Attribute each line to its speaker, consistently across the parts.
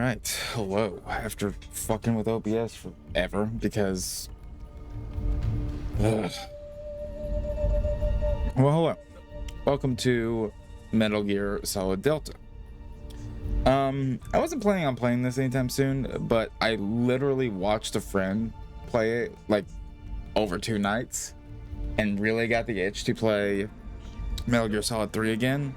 Speaker 1: Alright, hello. After fucking with OBS forever, because... Ugh. Well, hello. Welcome to Metal Gear Solid Delta. I wasn't planning on playing this anytime soon, but I literally watched a friend play it, like, over 2 nights, and really got the itch to play Metal Gear Solid 3 again.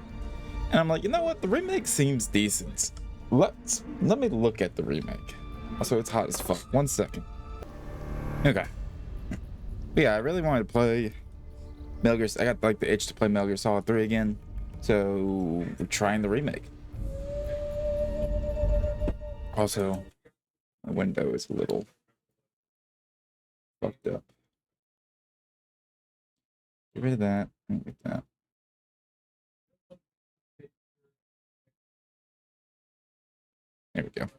Speaker 1: And I'm like, you know what? The remake seems decent. Let me look at the remake. Also, it's hot as fuck. 1 second. Okay. But yeah, I really wanted to play Metal Gear. I got like the itch to play Metal Gear Solid 3 again, so we're trying the remake. Also, the window is a little fucked up. Get rid of that. Get that. There we go.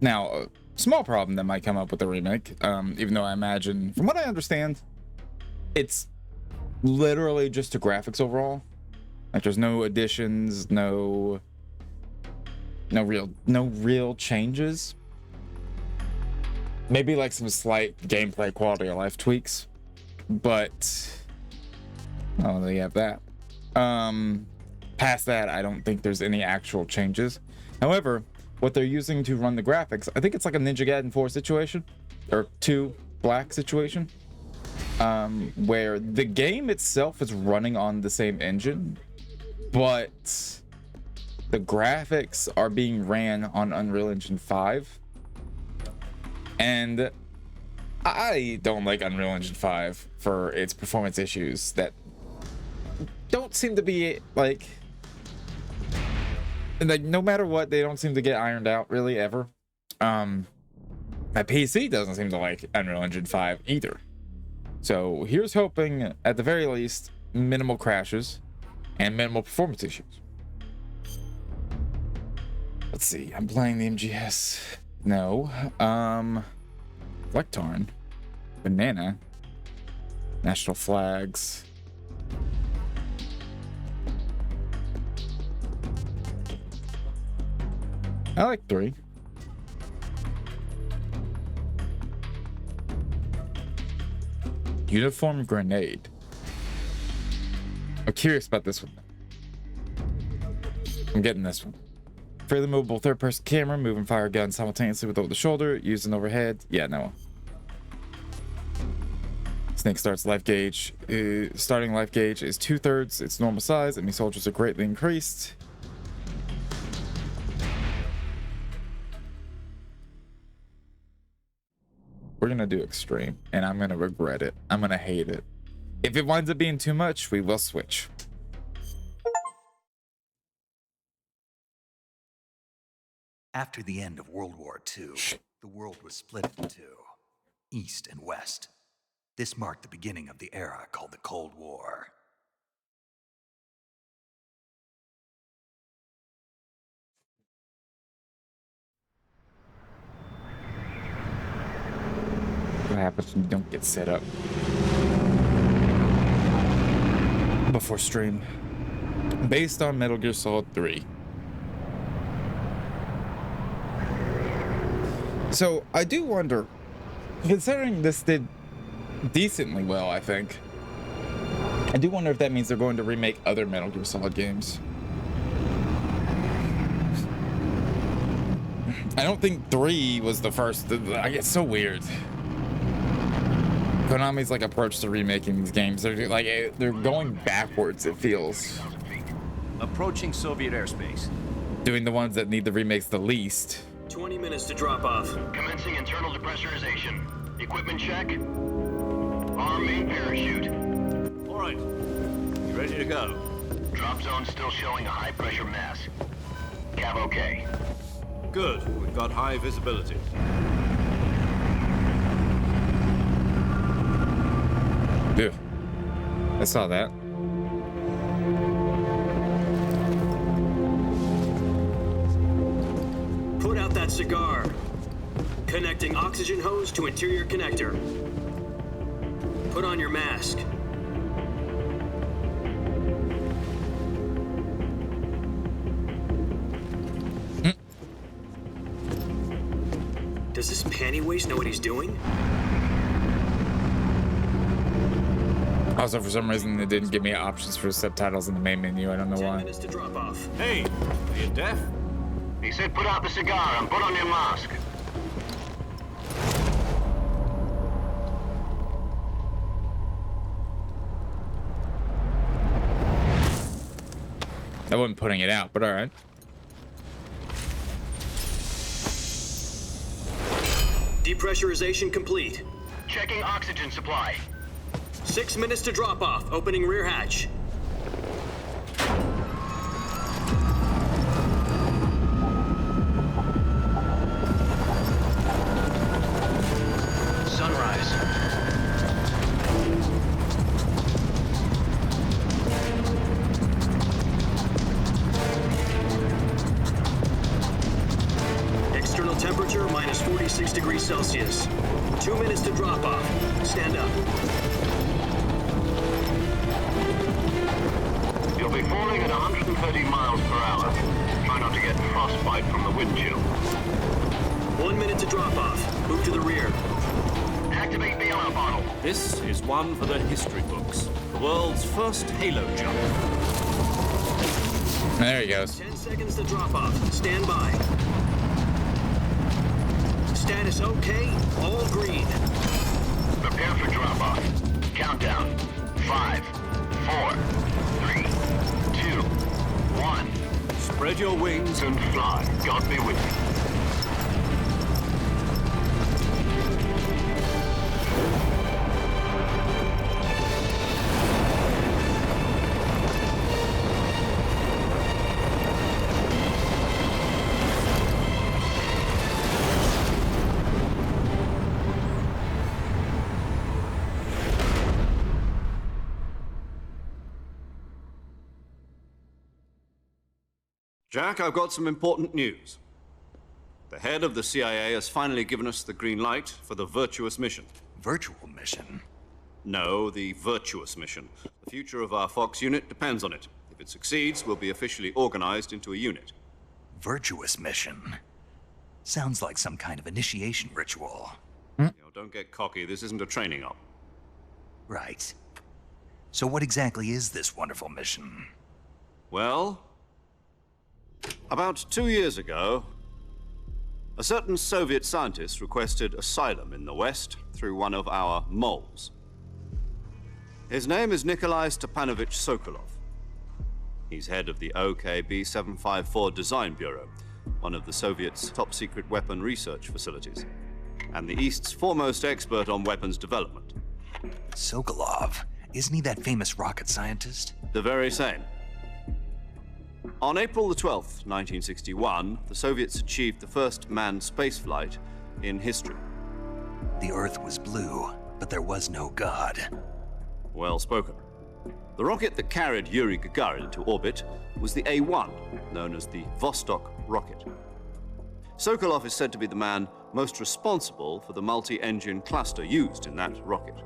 Speaker 1: Now, a small problem that might come up with the remake, even though I imagine, from what I understand, it's literally just the graphics overall. Like, there's no additions, no real changes. Maybe like some slight gameplay quality of life tweaks, but oh, they have that. Past that, I don't think there's any actual changes. However, what they're using to run the graphics, I think it's like a Ninja Gaiden 4 situation, or 2 Black situation, where the game itself is running on the same engine, but the graphics are being ran on Unreal Engine 5. And I don't like Unreal Engine 5 for its performance issues that don't seem to be like no matter what, they don't seem to get ironed out really ever. My PC doesn't seem to like Unreal Engine 5 either. So here's hoping, at the very least, minimal crashes and minimal performance issues. Let's see, I'm playing the MGS. No. Flectarn. Banana. National flags. I like 3. Uniform grenade. I'm curious about this one. I'm getting this one. Fairly movable third-person camera, move and fire a gun simultaneously with over the shoulder, using overhead. Yeah, no. Snake starts life gauge. Starting life gauge is 2/3 its normal size. Enemy soldiers are greatly increased. We're gonna do extreme, and I'm gonna regret it. I'm gonna hate it. If it winds up being too much, we will switch.
Speaker 2: After the end of World War II, the world was split into East and West. This marked the beginning of the era called the Cold War.
Speaker 1: What happens when you don't get set up before stream? Based on Metal Gear Solid 3. So I do wonder, considering this did decently well, I think, I do wonder if that means they're going to remake other Metal Gear Solid games. I don't think 3 was the first. I get so weird. Konami's like approach to remaking these games, they're like they're going backwards, it feels.
Speaker 3: Approaching Soviet airspace.
Speaker 1: Doing the ones that need the remakes the least.
Speaker 4: 20 minutes to drop off.
Speaker 5: Commencing internal depressurization. Equipment check. Arm main parachute.
Speaker 3: All right. You ready to go?
Speaker 5: Drop zone still showing a high pressure mass. Cav okay.
Speaker 3: Good. We've got high visibility.
Speaker 1: Ew. I saw that.
Speaker 4: Put out that cigar. Connecting oxygen hose to interior connector. Put on your mask. Does this panty waste know what he's doing?
Speaker 1: Also, for some reason, they didn't give me options for subtitles in the main menu. I don't know
Speaker 4: 10
Speaker 1: why.
Speaker 4: minutes to drop off.
Speaker 3: Hey, are you deaf?
Speaker 5: He said put out the cigar and put on your mask.
Speaker 1: I wasn't putting it out, but all right.
Speaker 4: Depressurization complete.
Speaker 5: Checking oxygen supply.
Speaker 4: 6 minutes to drop off. Opening rear hatch.
Speaker 5: Sunrise.
Speaker 4: External temperature minus 46 degrees Celsius. 2 minutes to drop off. Stand up.
Speaker 5: You'll be falling at 130 miles per hour. Try not to get frostbite from the wind chill.
Speaker 4: 1 minute to drop off. Move to the rear.
Speaker 5: Activate bailout bottle.
Speaker 3: This is one for the history books. The world's first Halo jump.
Speaker 1: There he goes.
Speaker 4: 10 seconds to drop off. Stand by. Status okay. All green.
Speaker 5: Prepare for drop off. Countdown. 5, 4, 3, 2, 1.
Speaker 3: Spread your wings
Speaker 5: And fly. God be with you.
Speaker 3: Jack, I've got some important news. The head of the CIA has finally given us the green light for the virtuous mission.
Speaker 2: Virtual mission?
Speaker 3: No, the virtuous mission. The future of our Fox unit depends on it. If it succeeds, we'll be officially organized into a unit.
Speaker 2: Virtuous mission? Sounds like some kind of initiation ritual.
Speaker 3: Don't get cocky. This isn't a training op.
Speaker 2: Right. So what exactly is this wonderful mission?
Speaker 3: Well, about 2 years ago, a certain Soviet scientist requested asylum in the West through one of our moles. His name is Nikolai Stepanovich Sokolov. He's head of the OKB 754 Design Bureau, one of the Soviets' top-secret weapon research facilities, and the East's foremost expert on weapons development.
Speaker 2: Sokolov? Isn't he that famous rocket scientist?
Speaker 3: The very same. On April the 12th, 1961, the Soviets achieved the first manned spaceflight in history.
Speaker 2: The Earth was blue, but there was no God.
Speaker 3: Well spoken. The rocket that carried Yuri Gagarin into orbit was the A-1, known as the Vostok rocket. Sokolov is said to be the man most responsible for the multi-engine cluster used in that rocket.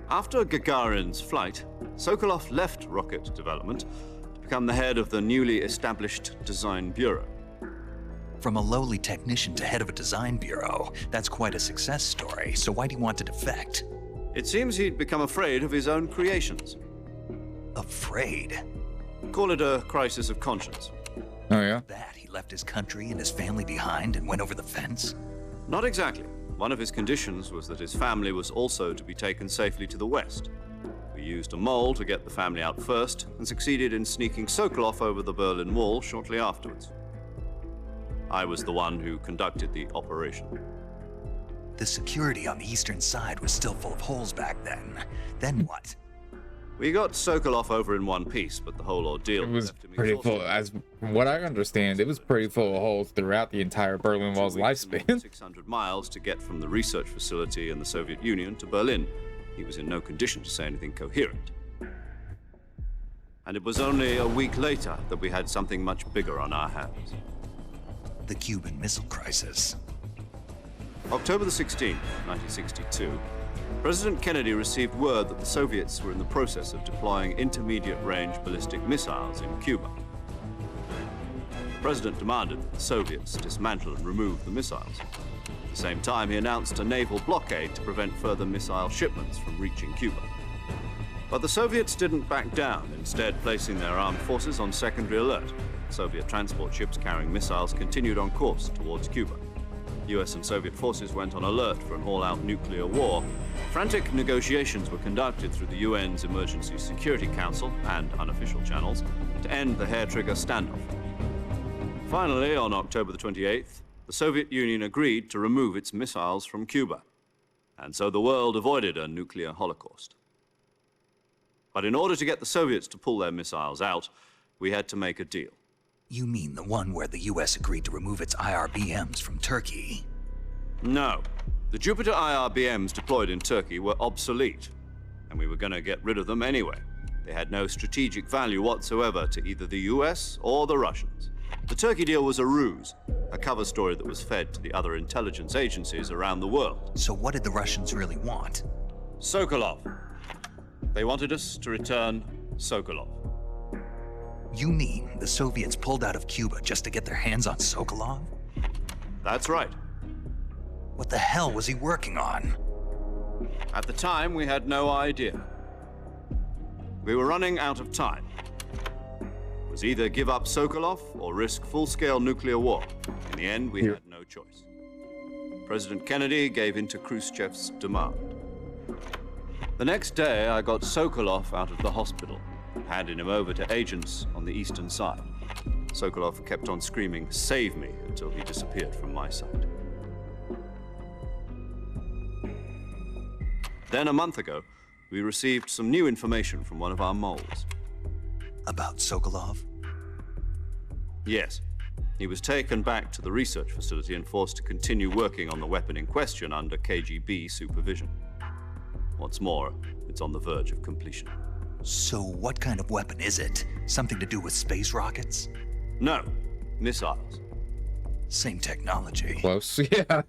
Speaker 3: After Gagarin's flight, Sokolov left rocket development to become the head of the newly established Design Bureau.
Speaker 2: From a lowly technician to head of a design bureau, that's quite a success story, so why'd he want to defect?
Speaker 3: It seems he'd become afraid of his own creations.
Speaker 2: Afraid?
Speaker 3: Call it a crisis of conscience.
Speaker 1: Oh, yeah?
Speaker 2: That he left his country and his family behind and went over the fence?
Speaker 3: Not exactly. One of his conditions was that his family was also to be taken safely to the West. We used a mole to get the family out first and succeeded in sneaking Sokolov over the Berlin Wall shortly afterwards. I was the one who conducted the operation.
Speaker 2: The security on the eastern side was still full of holes back then. Then what?
Speaker 3: We got Sokolov over in one piece, but the whole ordeal
Speaker 1: It was
Speaker 3: left him
Speaker 1: pretty
Speaker 3: exhausted.
Speaker 1: full. As from what I understand, it was pretty full of holes throughout the entire Berlin Wall's
Speaker 3: 2 weeks and
Speaker 1: lifespan.
Speaker 3: 600 miles to get from the research facility in the Soviet Union to Berlin. He was in no condition to say anything coherent. And it was only a week later that we had something much bigger on our hands.
Speaker 2: The Cuban Missile Crisis.
Speaker 3: October the 16th, 1962, President Kennedy received word that the Soviets were in the process of deploying intermediate-range ballistic missiles in Cuba. President demanded that the Soviets dismantle and remove the missiles. At the same time, he announced a naval blockade to prevent further missile shipments from reaching Cuba. But the Soviets didn't back down, instead placing their armed forces on secondary alert. Soviet transport ships carrying missiles continued on course towards Cuba. US and Soviet forces went on alert for an all-out nuclear war. Frantic negotiations were conducted through the UN's Emergency Security Council and unofficial channels to end the hair-trigger standoff. Finally, on October the 28th, the Soviet Union agreed to remove its missiles from Cuba, and so the world avoided a nuclear holocaust. But in order to get the Soviets to pull their missiles out, we had to make a deal.
Speaker 2: You mean the one where the US agreed to remove its IRBMs from Turkey?
Speaker 3: No. The Jupiter IRBMs deployed in Turkey were obsolete, and we were going to get rid of them anyway. They had no strategic value whatsoever to either the US or the Russians. The Turkey deal was a ruse, a cover story that was fed to the other intelligence agencies around the world.
Speaker 2: So what did the Russians really want?
Speaker 3: Sokolov. They wanted us to return Sokolov.
Speaker 2: You mean the Soviets pulled out of Cuba just to get their hands on Sokolov?
Speaker 3: That's right.
Speaker 2: What the hell was he working on?
Speaker 3: At the time, we had no idea. We were running out of time. It was either give up Sokolov or risk full-scale nuclear war. In the end, we had no choice. President Kennedy gave in to Khrushchev's demand. The next day, I got Sokolov out of the hospital, handing him over to agents on the eastern side. Sokolov kept on screaming, "Save me," until he disappeared from my sight. Then, a month ago, we received some new information from one of our moles.
Speaker 2: About Sokolov?
Speaker 3: Yes. He was taken back to the research facility and forced to continue working on the weapon in question under KGB supervision. What's more, it's on the verge of completion.
Speaker 2: So what kind of weapon is it? Something to do with space rockets?
Speaker 3: No, missiles.
Speaker 2: Same technology.
Speaker 1: Close, yeah.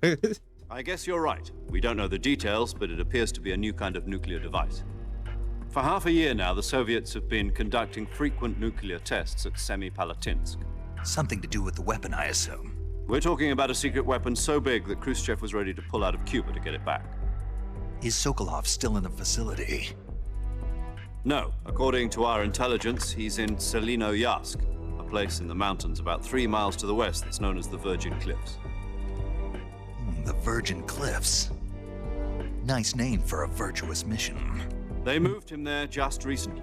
Speaker 3: I guess you're right. We don't know the details, but it appears to be a new kind of nuclear device. For half a year now, the Soviets have been conducting frequent nuclear tests at Semipalatinsk.
Speaker 2: Something to do with the weapon, I assume.
Speaker 3: We're talking about a secret weapon so big that Khrushchev was ready to pull out of Cuba to get it back.
Speaker 2: Is Sokolov still in the facility?
Speaker 3: No, according to our intelligence, he's in Selinoyarsk, a place in the mountains about 3 miles to the west that's known as the Virgin Cliffs.
Speaker 2: The Virgin Cliffs. Nice name for a virtuous mission.
Speaker 3: They moved him there just recently.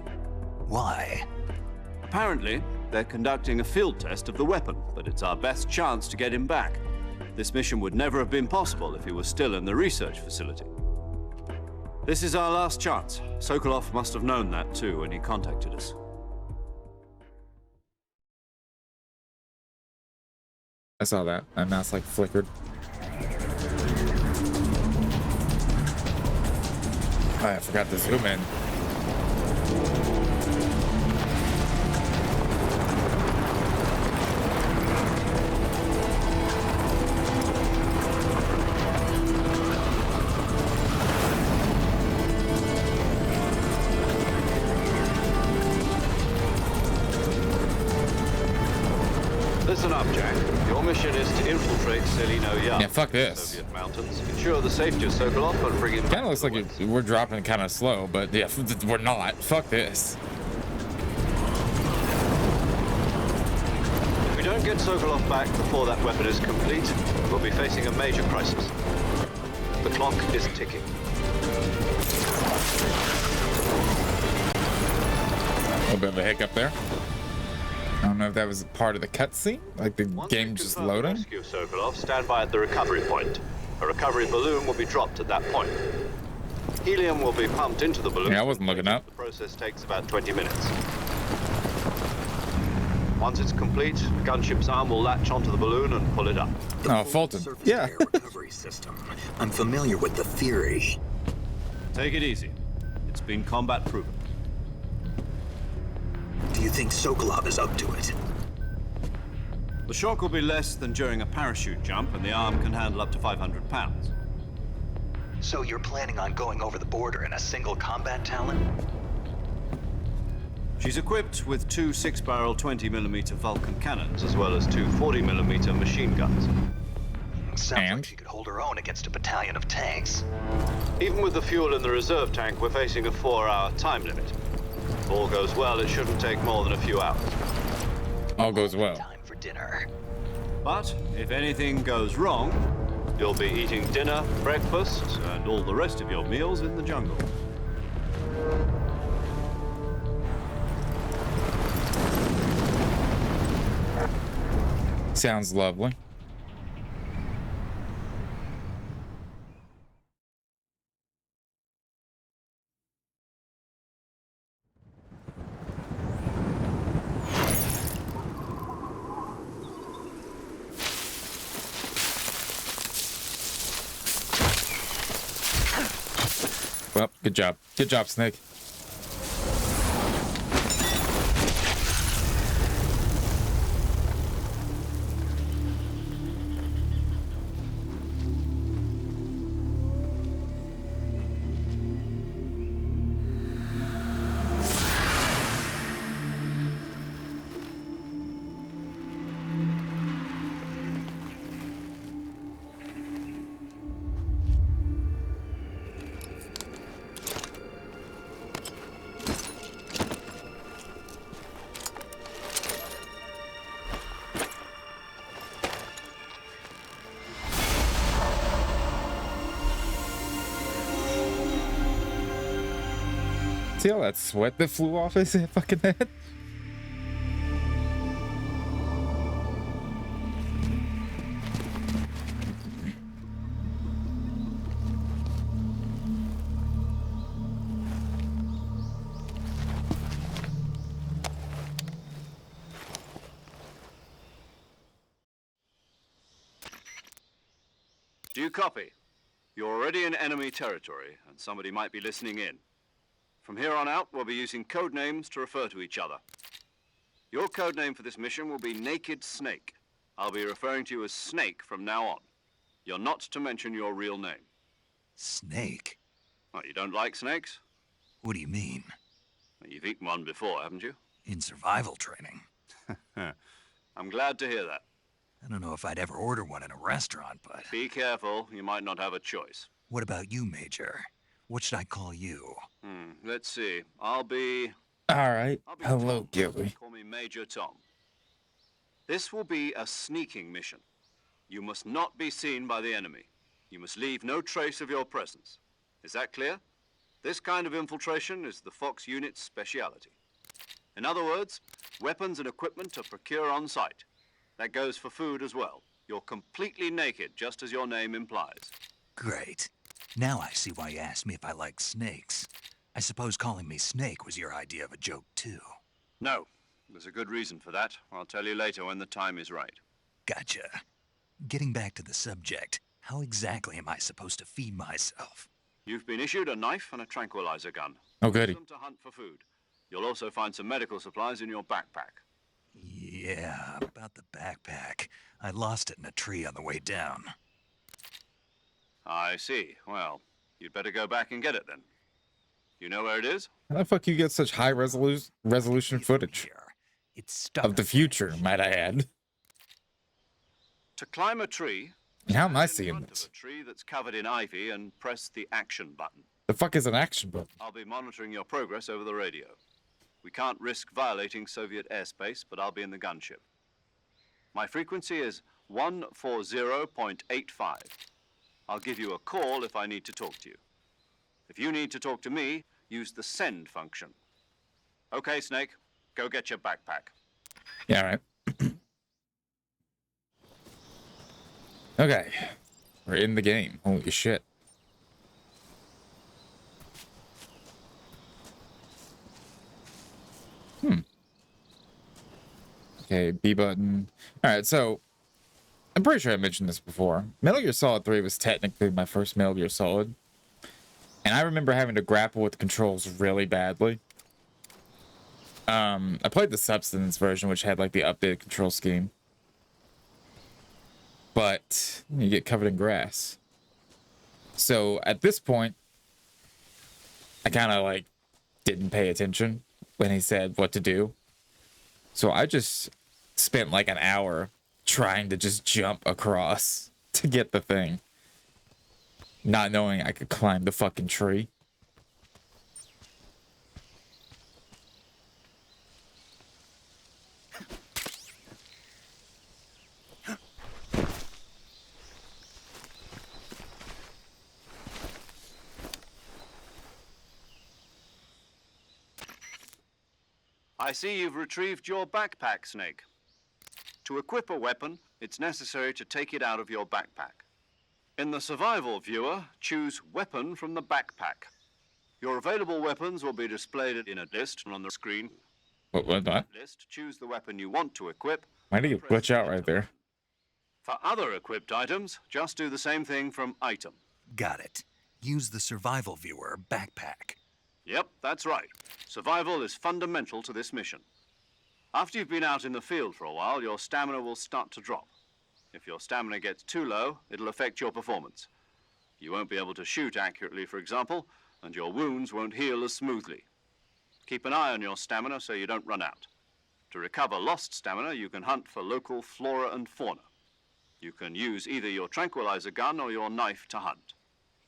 Speaker 2: Why?
Speaker 3: Apparently, they're conducting a field test of the weapon, but it's our best chance to get him back. This mission would never have been possible if he was still in the research facility. This is our last chance. Sokolov must have known that too when he contacted us.
Speaker 1: I saw that. My mouse like flickered. Oh, I forgot to zoom in.
Speaker 3: Listen up, Jack. Your mission is to infiltrate Selinoyarsk.
Speaker 1: Yeah, fuck this.
Speaker 3: Soviet mountains, ensure the safety of Sokolov, and bring him back.
Speaker 1: Kind of looks like we're dropping kind of slow, but yeah, we're not. Fuck this.
Speaker 3: If we don't get Sokolov back before that weapon is complete, we'll be facing a major crisis. The clock is ticking.
Speaker 1: A little bit of a hiccup there. I don't know if that was part of the cutscene, like the game just loading.
Speaker 3: Rescue Sokolov, stand by at the recovery point. A recovery balloon will be dropped at that point. Helium will be pumped into the balloon.
Speaker 1: Yeah, I wasn't looking up.
Speaker 3: The process takes about 20 minutes. Once it's complete, the gunship's arm will latch onto the balloon and pull it up.
Speaker 1: Oh, Fulton.
Speaker 2: Surface
Speaker 1: Yeah.
Speaker 2: air recovery system. I'm familiar with the theory.
Speaker 3: Take it easy. It's been combat proven.
Speaker 2: Do you think Sokolov is up to it?
Speaker 3: The shock will be less than during a parachute jump, and the arm can handle up to 500 pounds.
Speaker 2: So you're planning on going over the border in a single combat talon?
Speaker 3: She's equipped with two 6-barrel 20mm Vulcan cannons, as well as two 40mm machine guns.
Speaker 2: Sounds
Speaker 1: And?
Speaker 2: like she could hold her own against a battalion of tanks.
Speaker 3: Even with the fuel in the reserve tank, we're facing a 4-hour time limit. If all goes well, it shouldn't take more than a few hours.
Speaker 1: All goes well.
Speaker 2: Time for dinner.
Speaker 3: But if anything goes wrong, you'll be eating dinner, breakfast, and all the rest of your meals in the jungle.
Speaker 1: Sounds lovely. Well, good job. Good job, Snake. See all that sweat that flew off his fucking head?
Speaker 3: Do you copy? You're already in enemy territory, and somebody might be listening in. From here on out, we'll be using code names to refer to each other. Your code name for this mission will be Naked Snake. I'll be referring to you as Snake from now on. You're not to mention your real name.
Speaker 2: Snake?
Speaker 3: Oh, you don't like snakes?
Speaker 2: What do you mean?
Speaker 3: Well, you've eaten one before, haven't you?
Speaker 2: In survival training?
Speaker 3: I'm glad to hear that.
Speaker 2: I don't know if I'd ever order one in a restaurant, but...
Speaker 3: Be careful, you might not have a choice.
Speaker 2: What about you, Major? What should I call you?
Speaker 3: Let's see. I'll be
Speaker 1: Alright.
Speaker 3: Tom.
Speaker 1: Hello, Gilly.
Speaker 3: Call me Major Tom. This will be a sneaking mission. You must not be seen by the enemy. You must leave no trace of your presence. Is that clear? This kind of infiltration is the Fox unit's speciality. In other words, weapons and equipment are procured on site. That goes for food as well. You're completely naked, just as your name implies.
Speaker 2: Great. Now I see why you asked me if I like snakes. I suppose calling me Snake was your idea of a joke, too.
Speaker 3: No, there's a good reason for that. I'll tell you later when the time is right.
Speaker 2: Gotcha. Getting back to the subject, how exactly am I supposed to feed myself?
Speaker 3: You've been issued a knife and a tranquilizer gun.
Speaker 1: Oh, goody.
Speaker 3: Use them to hunt for food. You'll also find some medical supplies in your backpack.
Speaker 2: Yeah, about the backpack. I lost it in a tree on the way down.
Speaker 3: I see. Well, you'd better go back and get it then. You know where it is?
Speaker 1: How the fuck you get such high resolution footage
Speaker 2: Here. It's stuck.
Speaker 1: of the future, might I add?
Speaker 3: To climb a tree,
Speaker 1: And how am I
Speaker 3: stand in
Speaker 1: seeing
Speaker 3: front
Speaker 1: this?
Speaker 3: of a tree that's covered in ivy and press the action button.
Speaker 1: The fuck is an action button?
Speaker 3: I'll be monitoring your progress over the radio. We can't risk violating Soviet airspace, but I'll be in the gunship. My frequency is 140.85. I'll give you a call if I need to talk to you. If you need to talk to me, use the send function. Okay, Snake, go get your backpack.
Speaker 1: Yeah, right. Okay. We're in the game. Holy shit. Okay, B button. Alright, so I'm pretty sure I mentioned this before. Metal Gear Solid 3 was technically my first Metal Gear Solid. And I remember having to grapple with the controls really badly. I played the Substance version, which had like the updated control scheme. But you get covered in grass. So at this point, I kind of like didn't pay attention. when he said what to do. So I just spent like an hour trying to just jump across to get the thing, not knowing I could climb the fucking tree.
Speaker 3: I see you've retrieved your backpack, Snake. To equip a weapon, it's necessary to take it out of your backpack. In the survival viewer, choose Weapon from the backpack. Your available weapons will be displayed in a list on the screen.
Speaker 1: What?
Speaker 3: List, choose the weapon you want to equip.
Speaker 1: Why did you
Speaker 3: Press
Speaker 1: glitch out
Speaker 3: Enter.
Speaker 1: right there?
Speaker 3: For other equipped items, just do the same thing from Item.
Speaker 2: Got it. Use the survival viewer backpack.
Speaker 3: Yep, that's right. Survival is fundamental to this mission. After you've been out in the field for a while, your stamina will start to drop. If your stamina gets too low, it'll affect your performance. You won't be able to shoot accurately, for example, and your wounds won't heal as smoothly. Keep an eye on your stamina so you don't run out. To recover lost stamina, you can hunt for local flora and fauna. You can use either your tranquilizer gun or your knife to hunt.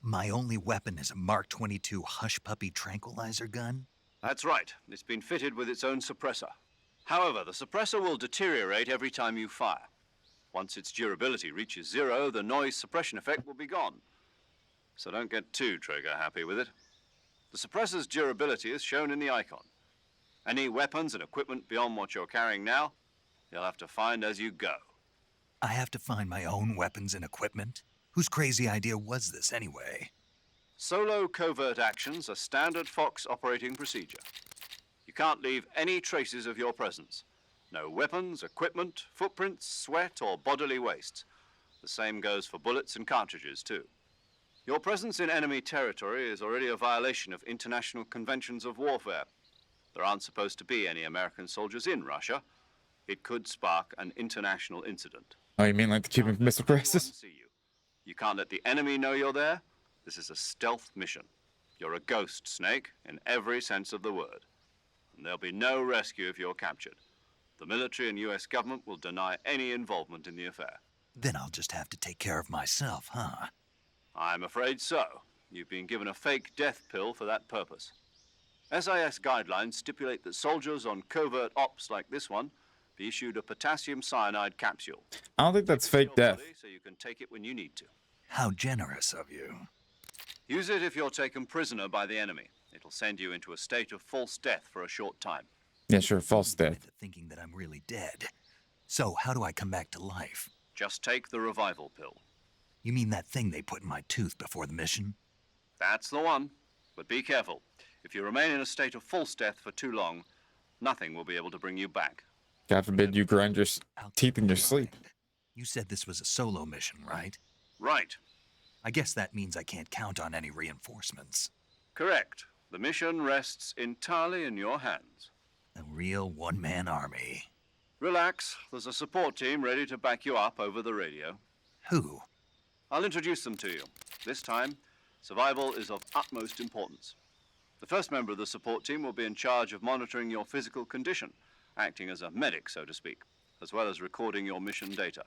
Speaker 2: My only weapon is a Mark 22 Hush Puppy tranquilizer gun?
Speaker 3: That's right. It's been fitted with its own suppressor. However, the suppressor will deteriorate every time you fire. Once its durability reaches 0, the noise suppression effect will be gone. So don't get too trigger happy with it. The suppressor's durability is shown in the icon. Any weapons and equipment beyond what you're carrying now, you'll have to find as you go.
Speaker 2: I have to find my own weapons and equipment? Whose crazy idea was this anyway?
Speaker 3: Solo covert actions are standard Fox operating procedure. You can't leave any traces of your presence. No weapons, equipment, footprints, sweat, or bodily wastes. The same goes for bullets and cartridges, too. Your presence in enemy territory is already a violation of international conventions of warfare. There aren't supposed to be any American soldiers in Russia. It could spark an international incident.
Speaker 1: Oh, you mean like the Cuban Missile Crisis?
Speaker 3: See you. You can't let the enemy know you're there. This is a stealth mission. You're a ghost, Snake, in every sense of the word. And there'll be no rescue if you're captured. The military and U.S. government will deny any involvement in the affair.
Speaker 2: Then I'll just have to take care of myself, huh?
Speaker 3: I'm afraid so. You've been given a fake death pill for that purpose. SIS guidelines stipulate that soldiers on covert ops like this one be issued a potassium cyanide capsule.
Speaker 1: I don't think that's
Speaker 3: Keep it in
Speaker 1: fake
Speaker 3: your
Speaker 1: death.
Speaker 3: body so you can take it when you need to.
Speaker 2: How generous of you.
Speaker 3: Use it if you're taken prisoner by the enemy. It'll send you into a state of false death for a short time.
Speaker 1: Yeah, sure, false death.
Speaker 2: With thinking that I'm really dead. So how do I come back to life?
Speaker 3: Just take the revival pill.
Speaker 2: You mean that thing they put in my tooth before the mission?
Speaker 3: That's the one. But be careful. If you remain in a state of false death for too long, nothing will be able to bring you back.
Speaker 1: God forbid you grind your teeth in your sleep.
Speaker 2: You said this was a solo mission, right?
Speaker 3: Right.
Speaker 2: I guess that means I can't count on any reinforcements.
Speaker 3: Correct. The mission rests entirely in your hands.
Speaker 2: A real one-man army.
Speaker 3: Relax. There's a support team ready to back you up over the radio.
Speaker 2: Who?
Speaker 3: I'll introduce them to you. This time, survival is of utmost importance. The first member of the support team will be in charge of monitoring your physical condition, acting as a medic, so to speak, as well as recording your mission data.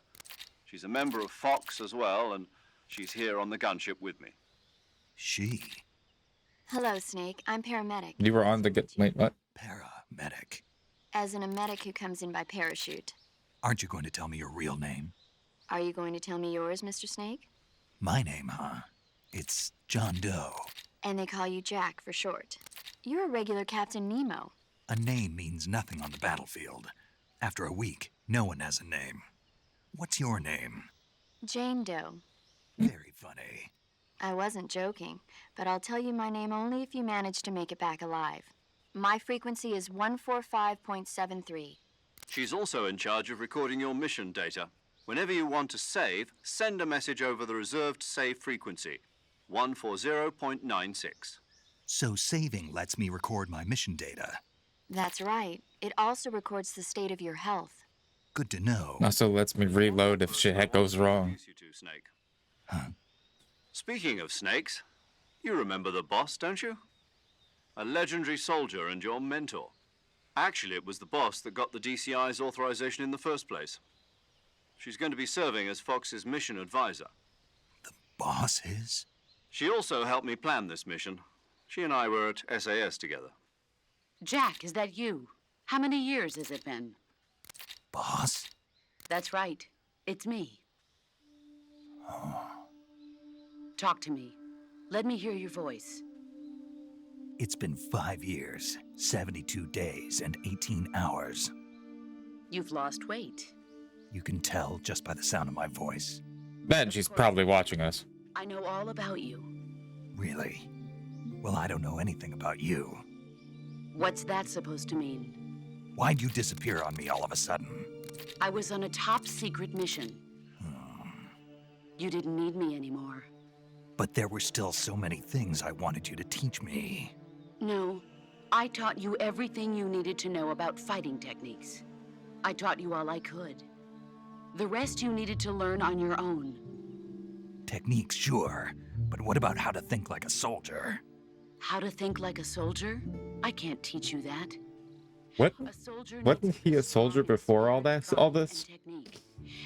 Speaker 3: She's a member of Fox as well, and she's here on the gunship with me.
Speaker 2: She.
Speaker 6: Hello, Snake. I'm paramedic.
Speaker 1: You were on the wait, what?
Speaker 2: Paramedic.
Speaker 6: As in a medic who comes in by parachute.
Speaker 2: Aren't you going to tell me your real name?
Speaker 6: Are you going to tell me yours, Mr. Snake?
Speaker 2: My name, huh? It's John Doe.
Speaker 6: And they call you Jack for short. You're a regular Captain Nemo.
Speaker 2: A name means nothing on the battlefield. After a week, no one has a name. What's your name?
Speaker 6: Jane Doe.
Speaker 2: Very funny.
Speaker 6: I wasn't joking, but I'll tell you my name only if you manage to make it back alive. My frequency is 145.73.
Speaker 3: She's also in charge of recording your mission data. Whenever you want to save, send a message over the reserved save frequency, 140.96.
Speaker 2: So saving lets me record my mission data.
Speaker 6: That's right. It also records the state of your health.
Speaker 2: Good to know.
Speaker 1: Also lets me reload if shit goes wrong.
Speaker 3: Introduce you to Snake.
Speaker 2: Huh?
Speaker 3: Speaking of snakes, you remember the boss, don't you? A legendary soldier and your mentor. Actually, it was the boss that got the DCI's authorization in the first place. She's going to be serving as Fox's mission advisor.
Speaker 2: Boss is?
Speaker 3: She also helped me plan this mission. She and I were at SAS together.
Speaker 7: Jack, is that you? How many years has it been?
Speaker 2: Boss?
Speaker 7: That's right. It's me. Talk to me. Let me hear your voice.
Speaker 2: It's been 5 years, 72 days, and 18 hours.
Speaker 7: You've lost weight.
Speaker 2: You can tell just by the sound of my voice.
Speaker 1: Ben, she's probably watching us.
Speaker 7: I know all about you.
Speaker 2: Really? Well, I don't know anything about you.
Speaker 7: What's that supposed to mean?
Speaker 2: Why'd you disappear on me all of a sudden?
Speaker 7: I was on a top secret mission. You didn't need me anymore.
Speaker 2: But there were still so many things I wanted you to teach me.
Speaker 7: No, I taught you everything you needed to know about fighting techniques. I taught you all I could. The rest you needed to learn on your own.
Speaker 2: Techniques, sure. But what about how to think like a soldier?
Speaker 7: How to think like a soldier? I can't teach you that.
Speaker 1: What?
Speaker 7: A soldier
Speaker 1: Wasn't
Speaker 7: needs
Speaker 1: he a
Speaker 7: strong
Speaker 1: soldier before all
Speaker 7: spirit,
Speaker 1: this? All
Speaker 7: thought,
Speaker 1: this?
Speaker 7: and technique.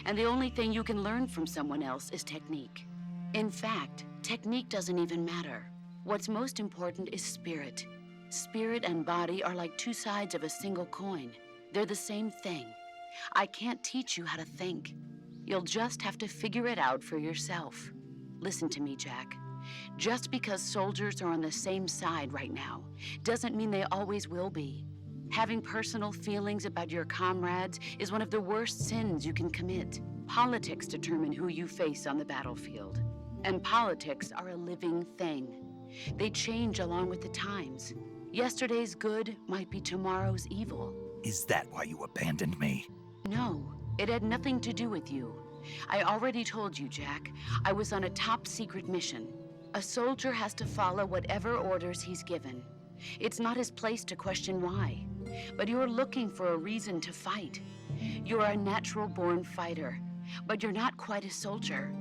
Speaker 7: And the only thing you can learn from someone else is technique. In fact, technique doesn't even matter. What's most important is spirit. Spirit and body are like two sides of a single coin. They're the same thing. I can't teach you how to think. You'll just have to figure it out for yourself. Listen to me, Jack. Just because soldiers are on the same side right now doesn't mean they always will be. Having personal feelings about your comrades is one of the worst sins you can commit. Politics determine who you face on the battlefield. And politics are a living thing. They change along with the times. Yesterday's good might be tomorrow's evil.
Speaker 2: Is that why you abandoned me?
Speaker 7: No, it had nothing to do with you. I already told you, Jack. I was on a top secret mission. A soldier has to follow whatever orders he's given. It's not his place to question why. But you're looking for a reason to fight. You're a natural-born fighter, but you're not quite a soldier.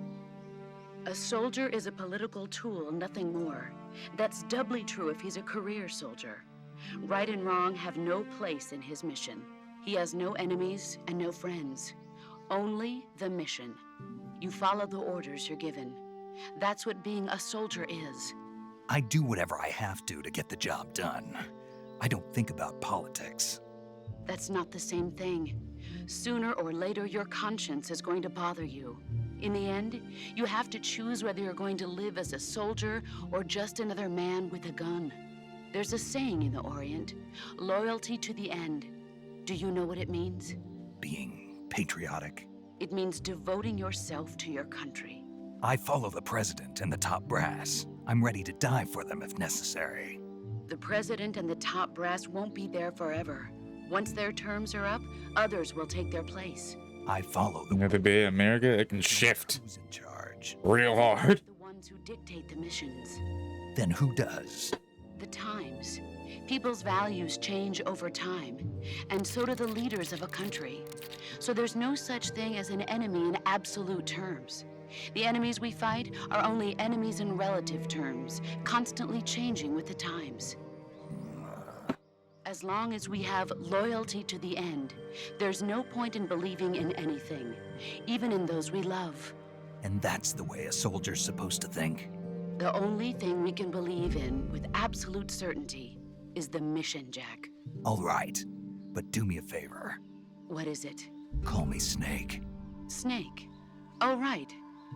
Speaker 7: A soldier is a political tool, nothing more. That's doubly true if he's a career soldier. Right and wrong have no place in his mission. He has no enemies and no friends. Only the mission. You follow the orders you're given. That's what being a soldier is.
Speaker 2: I do whatever I have to get the job done. I don't think about politics.
Speaker 7: That's not the same thing. Sooner or later, your conscience is going to bother you. In the end, you have to choose whether you're going to live as a soldier or just another man with a gun. There's a saying in the Orient, loyalty to the end. Do you know what it means?
Speaker 2: Being patriotic.
Speaker 7: It means devoting yourself to your country.
Speaker 2: I follow the president and the top brass. I'm ready to die for them if necessary.
Speaker 7: The president and the top brass won't be there forever. Once their terms are up, others will take their place.
Speaker 2: I follow the
Speaker 1: You know, to be America, it can shift
Speaker 2: who's in charge.
Speaker 1: real hard.
Speaker 7: The ones who dictate the missions.
Speaker 2: Then who does?
Speaker 7: The times. People's values change over time, and so do the leaders of a country. So there's no such thing as an enemy in absolute terms. The enemies we fight are only enemies in relative terms, constantly changing with the times. As long as we have loyalty to the end, there's no point in believing in anything, even in those we love.
Speaker 2: And that's the way a soldier's supposed to think?
Speaker 7: The only thing we can believe in with absolute certainty is the mission, Jack.
Speaker 2: All right, but do me a favor.
Speaker 7: What is it?
Speaker 2: Call me Snake.
Speaker 7: Snake. Oh, right.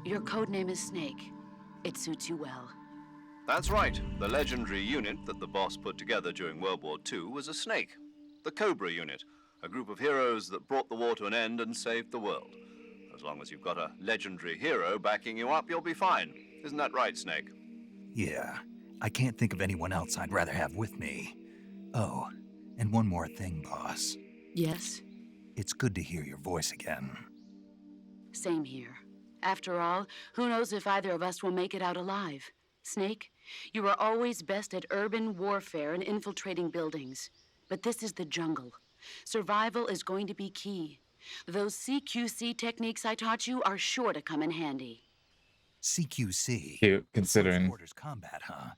Speaker 7: Your code name is Snake. It suits you well.
Speaker 3: That's right. The legendary unit that the boss put together during World War II was a snake. The Cobra unit, a group of heroes that brought the war to an end and saved the world. As long as you've got a legendary hero backing you up, you'll be fine. Isn't that right, Snake?
Speaker 2: Yeah, I can't think of anyone else I'd rather have with me. Oh, and one more thing, boss.
Speaker 7: Yes?
Speaker 2: It's good to hear your voice again.
Speaker 7: Same here. After all, who knows if either of us will make it out alive? Snake, you are always best at urban warfare and infiltrating buildings. But this is the jungle. Survival is going to be key. Those CQC techniques I taught you are sure to come in handy.
Speaker 2: CQC?
Speaker 1: Cute, considering.
Speaker 2: Quarters combat, huh?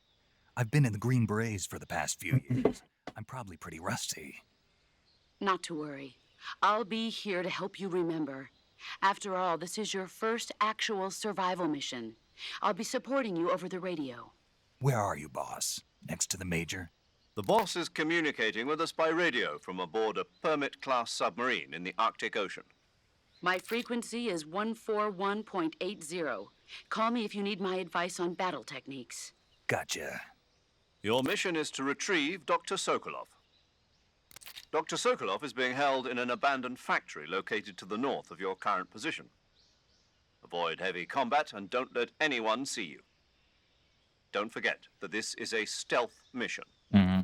Speaker 2: I've been in the Green Berets for the past few years. I'm probably pretty rusty.
Speaker 7: Not to worry. I'll be here to help you remember. After all, this is your first actual survival mission. I'll be supporting you over the radio.
Speaker 2: Where are you, boss? Next to the Major?
Speaker 3: The boss is communicating with us by radio from aboard a Permit-class submarine in the Arctic Ocean.
Speaker 7: My frequency is 141.80. Call me if you need my advice on battle techniques.
Speaker 2: Gotcha.
Speaker 3: Your mission is to retrieve Dr. Sokolov. Dr. Sokolov is being held in an abandoned factory located to the north of your current position. Avoid heavy combat and don't let anyone see you. Don't forget that this is a stealth mission.
Speaker 1: Mm-hmm.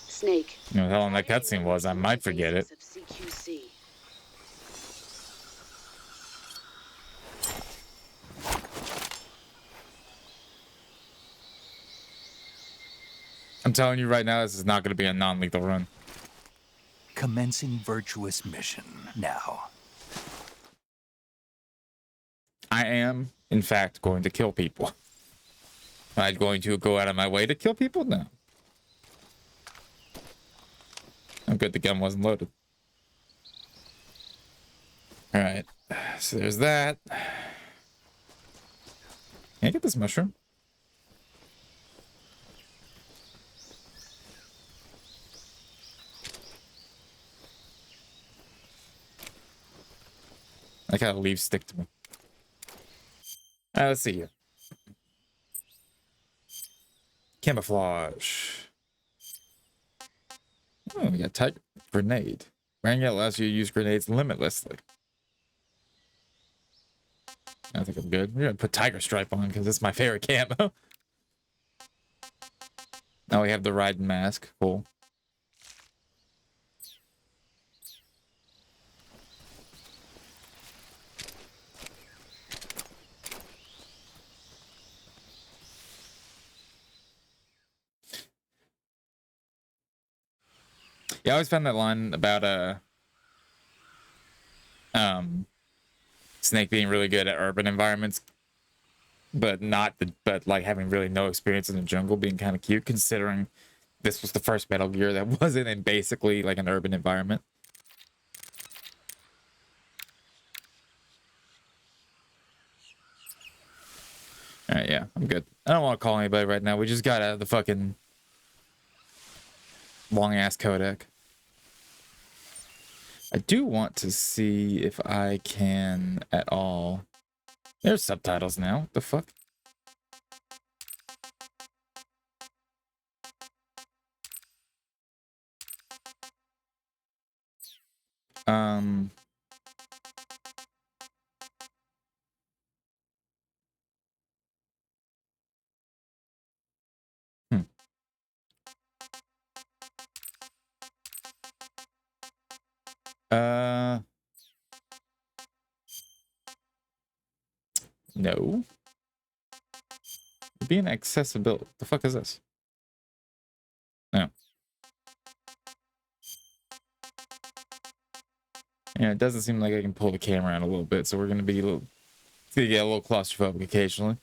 Speaker 7: Snake.
Speaker 1: You know how long that cutscene was, I might forget it.
Speaker 7: CQC.
Speaker 1: I'm telling you right now, this is not going to be a non-lethal run.
Speaker 2: Commencing virtuous mission now.
Speaker 1: I am, in fact, going to kill people. Am I going to go out of my way to kill people? No. I'm good the gun wasn't loaded. Alright, so there's that. Can I get this mushroom? I like how leaves stick to me. Let's see here. Camouflage. Oh, we got tiger grenade. Wearing it allows you to use grenades limitlessly. I think I'm good. We're gonna put tiger stripe on because it's my favorite camo. Now we have the riding mask. Cool. Yeah, I always found that line about Snake being really good at urban environments, but like having really no experience in the jungle being kind of cute, considering this was the first Metal Gear that wasn't in basically like an urban environment. All right, yeah, I'm good. I don't want to call anybody right now. We just got out of the fucking long ass codec. I do want to see if I can at all. There's subtitles now. What the fuck? Hmm. No. Being accessibility. The fuck is this? No. Yeah, it doesn't seem like I can pull the camera out a little bit, so we're gonna be gonna get a little claustrophobic occasionally.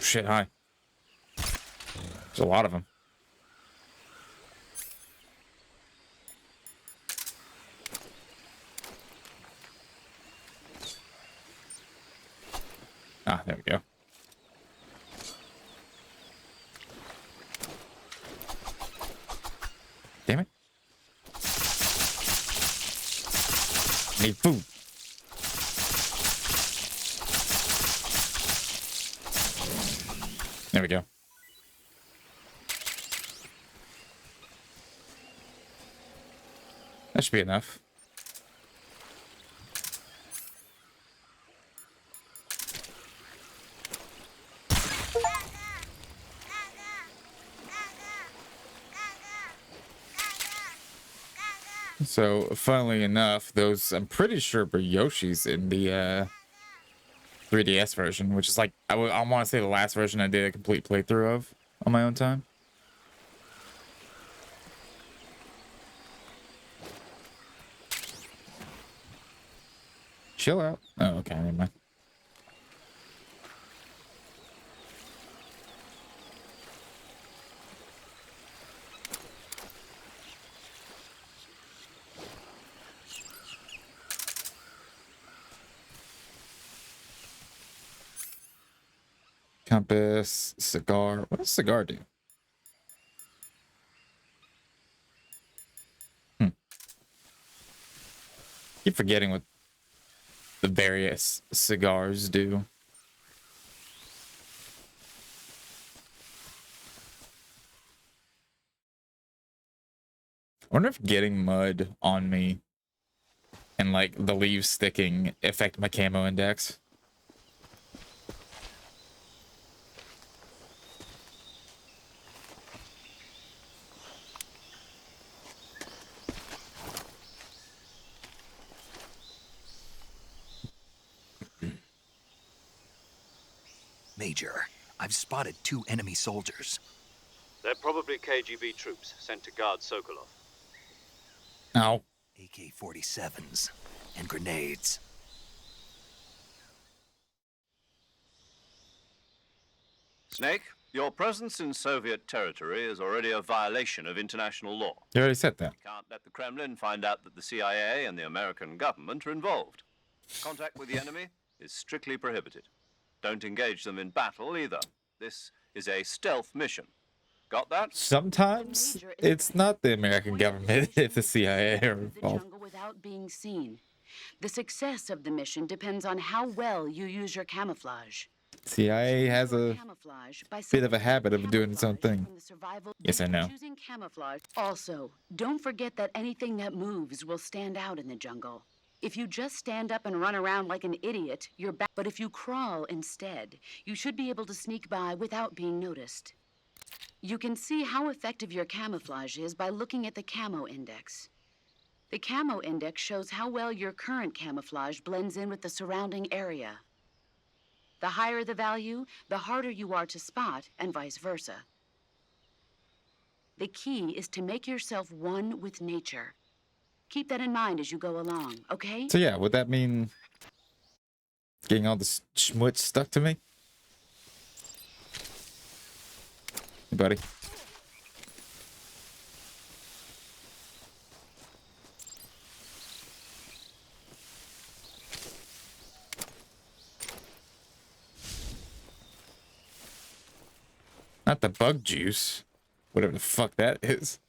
Speaker 1: Shit, hi. There's a lot of them. Ah, there we go. Damn it. Need food. There we go. That should be enough. So, funnily enough, those, I'm pretty sure were Yoshi's in the 3DS version, which is like I want to say the last version I did a complete playthrough of on my own time. Chill out. Oh, okay, never mind. Compass, cigar. What does cigar do? Keep forgetting what the various cigars do. I wonder if getting mud on me and like the leaves sticking affect my camo index.
Speaker 2: Major, I've spotted 2 enemy soldiers.
Speaker 3: They're probably KGB troops sent to guard Sokolov.
Speaker 1: Ow.
Speaker 2: AK-47s and grenades.
Speaker 3: Snake, your presence in Soviet territory is already a violation of international law.
Speaker 1: You already said that.
Speaker 3: You can't let the Kremlin find out that the CIA and the American government are involved. Contact with the enemy is strictly prohibited. Don't engage them in battle either. This is a stealth mission. Got that?
Speaker 1: Sometimes it's not the American government if the CIA are
Speaker 7: The
Speaker 1: involved.
Speaker 7: jungle without being seen. The success of the mission depends on how well you use your camouflage.
Speaker 1: CIA has a bit of a habit of doing its own thing. Yes, I know.
Speaker 7: Choosing camouflage. Also, don't forget that anything that moves will stand out in the jungle. If you just stand up and run around like an idiot, you're back. But if you crawl instead, you should be able to sneak by without being noticed. You can see how effective your camouflage is by looking at the camo index. The camo index shows how well your current camouflage blends in with the surrounding area. The higher the value, the harder you are to spot, and vice versa. The key is to make yourself one with nature. Keep that in mind as you go along, okay?
Speaker 1: So yeah, would that mean getting all this schmutz stuck to me? Hey, buddy. Not the bug juice. Whatever the fuck that is.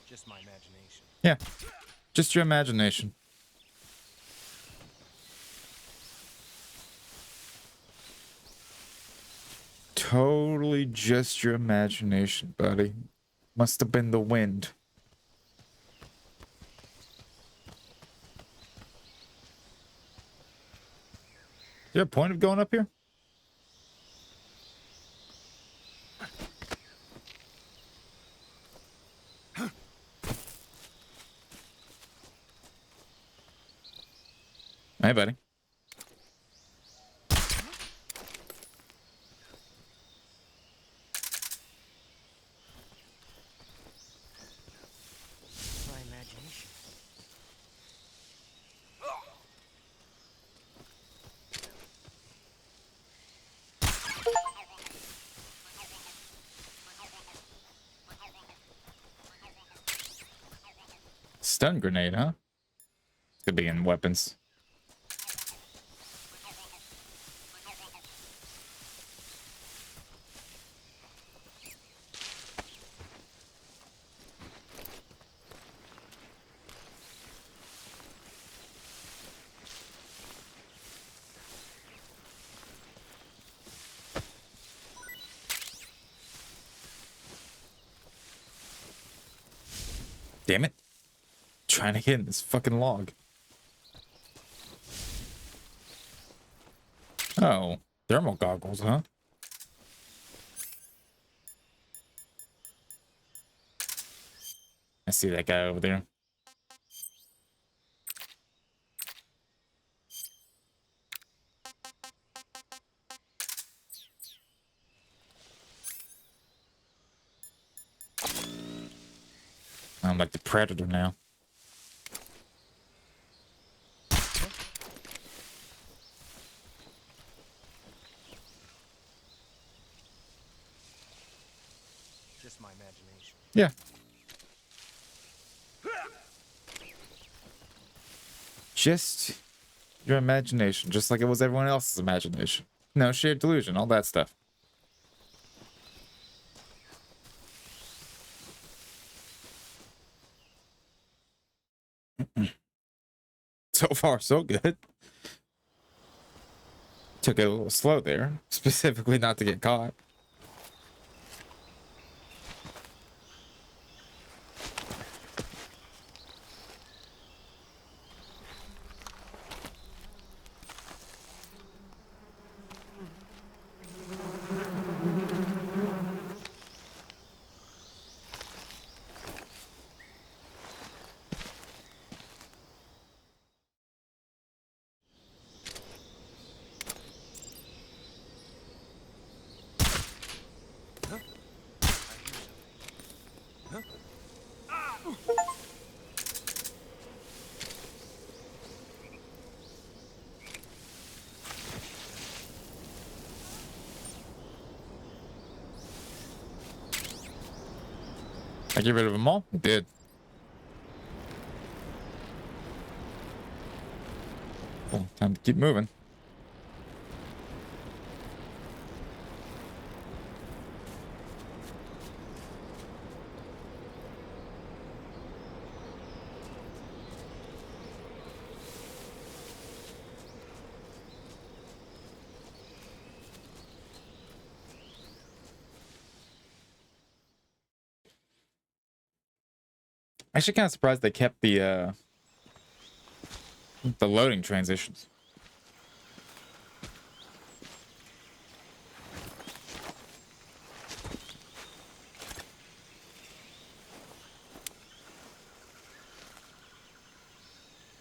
Speaker 8: Just my imagination.
Speaker 1: Yeah. Just your imagination. Totally just your imagination, buddy. Must have been the wind. Is there a point of going up here? Hey, buddy.
Speaker 8: My imagination.
Speaker 1: Stun grenade, huh? Could be in weapons. Damn it. Trying to get in this fucking log. Oh. Thermal goggles, huh? I see that guy over there. I'm like the predator now.
Speaker 8: Just my imagination.
Speaker 1: Yeah. Just your imagination, just like it was everyone else's imagination. No shared delusion, all that stuff. So far, so good. Took it a little slow there, specifically not to get caught. I get rid of them all? I did. Well, time to keep moving. Actually, kind of surprised they kept the loading transitions.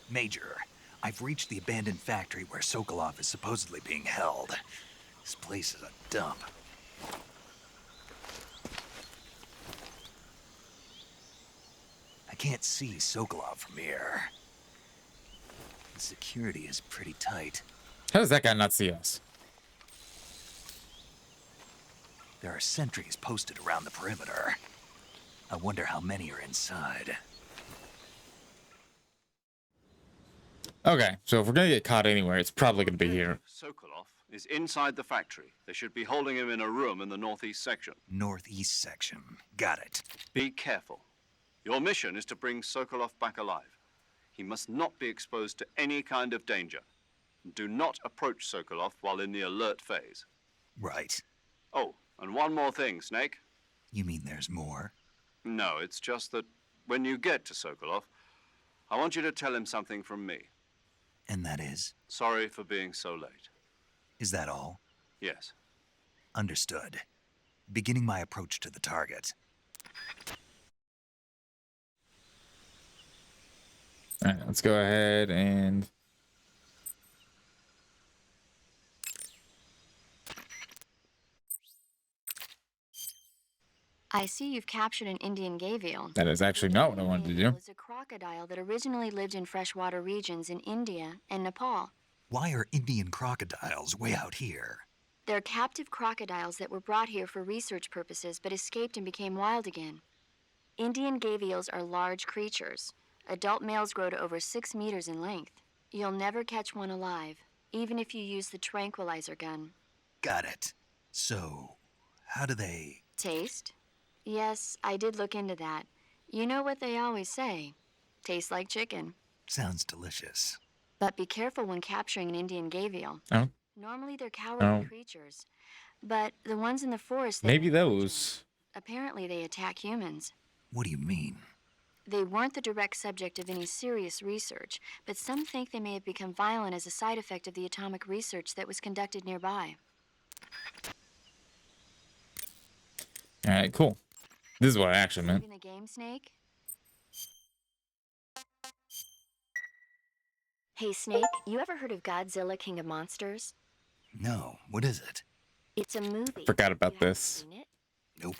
Speaker 2: Major, I've reached the abandoned factory where Sokolov is supposedly being held. This place is a dump. I can't see Sokolov from here. The security is pretty tight.
Speaker 1: How does that guy not see us?
Speaker 2: There are sentries posted around the perimeter. I wonder how many are inside.
Speaker 1: Okay, so if we're gonna get caught anywhere, it's probably gonna be here.
Speaker 3: Sokolov is inside the factory. They should be holding him in a room in the northeast section.
Speaker 2: Northeast section. Got it.
Speaker 3: Be careful. Your mission is to bring Sokolov back alive. He must not be exposed to any kind of danger. Do not approach Sokolov while in the alert phase.
Speaker 2: Right.
Speaker 3: Oh, and one more thing, Snake.
Speaker 2: You mean there's more?
Speaker 3: No, it's just that when you get to Sokolov, I want you to tell him something from me.
Speaker 2: And that is?
Speaker 3: Sorry for being so late.
Speaker 2: Is that all?
Speaker 3: Yes.
Speaker 2: Understood. Beginning my approach to the target.
Speaker 1: All right, let's go ahead and...
Speaker 6: I see you've captured an Indian gavial.
Speaker 1: That is actually not what I wanted to do.
Speaker 6: It was a crocodile that originally lived in freshwater regions in India and Nepal.
Speaker 2: Why are Indian crocodiles way out here?
Speaker 6: They're captive crocodiles that were brought here for research purposes but escaped and became wild again. Indian gavials are large creatures. Adult males grow to over 6 meters in length. You'll never catch one alive, even if you use the tranquilizer gun.
Speaker 2: Got it. So, how do they...
Speaker 6: Taste? Yes, I did look into that. You know what they always say. Tastes like chicken.
Speaker 2: Sounds delicious.
Speaker 6: But be careful when capturing an Indian gavial.
Speaker 1: Oh.
Speaker 6: Normally they're cowardly creatures. But the ones in the forest...
Speaker 1: Maybe those.
Speaker 6: Apparently they attack humans.
Speaker 2: What do you mean?
Speaker 6: They weren't the direct subject of any serious research, but some think they may have become violent as a side effect of the atomic research that was conducted nearby.
Speaker 1: All right, cool. This is what I actually meant.
Speaker 6: In the game, Snake? Hey, Snake, you ever heard of Godzilla King of Monsters?
Speaker 2: No, what is it?
Speaker 6: It's a movie.
Speaker 1: Forgot about
Speaker 6: You haven't
Speaker 1: this.
Speaker 6: seen it?
Speaker 2: Nope.